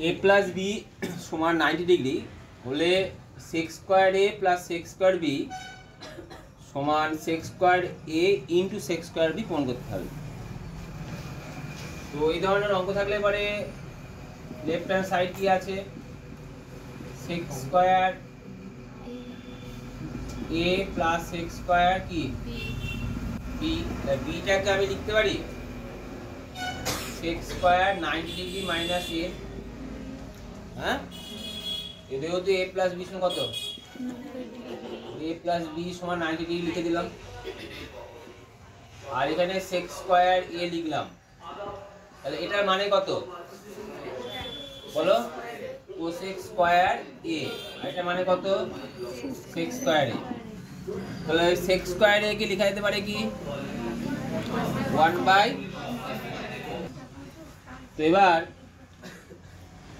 a plus B সমান 90 degree হলে sec square এ plus sec square B সমান sec square এ into sec square B প্রমাণ করতে হবে। তো এই ধরনের অঙ্ক থাকলে পরে লেফট হ্যান্ড সাইড কি আছে, সেক স্কোয়ার এ প্লাস সেক স্কোয়ার কি বি, বিটাকে আমি লিখতে পারি সেক স্কোয়ার 90 ডিগ্রি মাইনাস এ, হ্যাঁ এটাও তো এ প্লাস বি সমান কত, এ প্লাস বি সমান 90 ডিগ্রি লিখে দিলাম, আর এখানে সেক স্কোয়ার এ লিখলাম, তাহলে এটার মানে কত বলো, কোসেক স্কোয়ার এ, আর এটা মানে কত সেক স্কোয়ার এ। তাহলে সেক স্কোয়ার এ কে লেখা যেতে পারে কি 1 বাই, তো এবার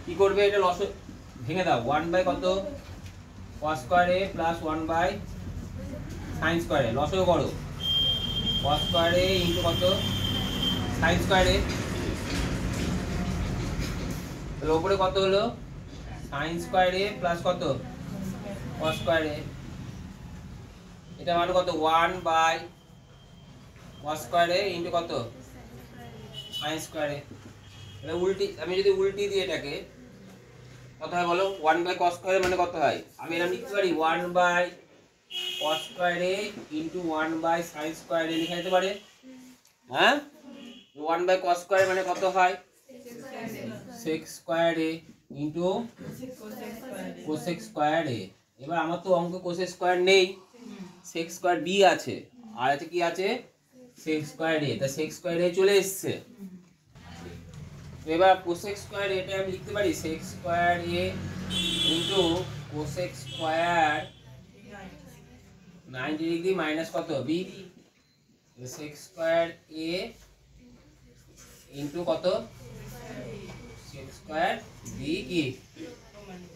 কি করবে, এটা লসো ভেঙে দাও, 1 বাই কত cos square a plus 1 by sin square a, লসও করো cos স্কয়ার a ইনটু কত sin স্কয়ার a, তাহলে উপরে কত হলো sin স্কয়ার a প্লাস কত cos স্কয়ার a, এটা মানে কত 1 by cos square a into কত sin স্কয়ার a। এটা উল্টি, আমি যদি উল্টি দিই এটাকে কত হয় বলো, 1 বাই cos স্কয়ার মানে কত হয়, আমি এরকম লিখতে পারি 1 by cos square a into 1 by sin square a লেখা যেতে পারে, হ্যাঁ 1 বাই cos স্কয়ার মানে কত হয় sec square a into cosec square a। এবার আমার তো অঙ্ক cosec স্কয়ার নেই, sec স্কয়ার b আছে, আর আছে কি আছে sec স্কয়ার a, তা sec স্কয়ার a চলে এসেছে। এবার cosec স্কয়ার এটা আমি লিখতে পারি sec square a into cosec square 90 degree minus কত b, sec square a into কত sec স্কয়ার b কি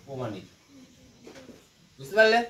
প্রমাণিত, বুঝতে পারলে?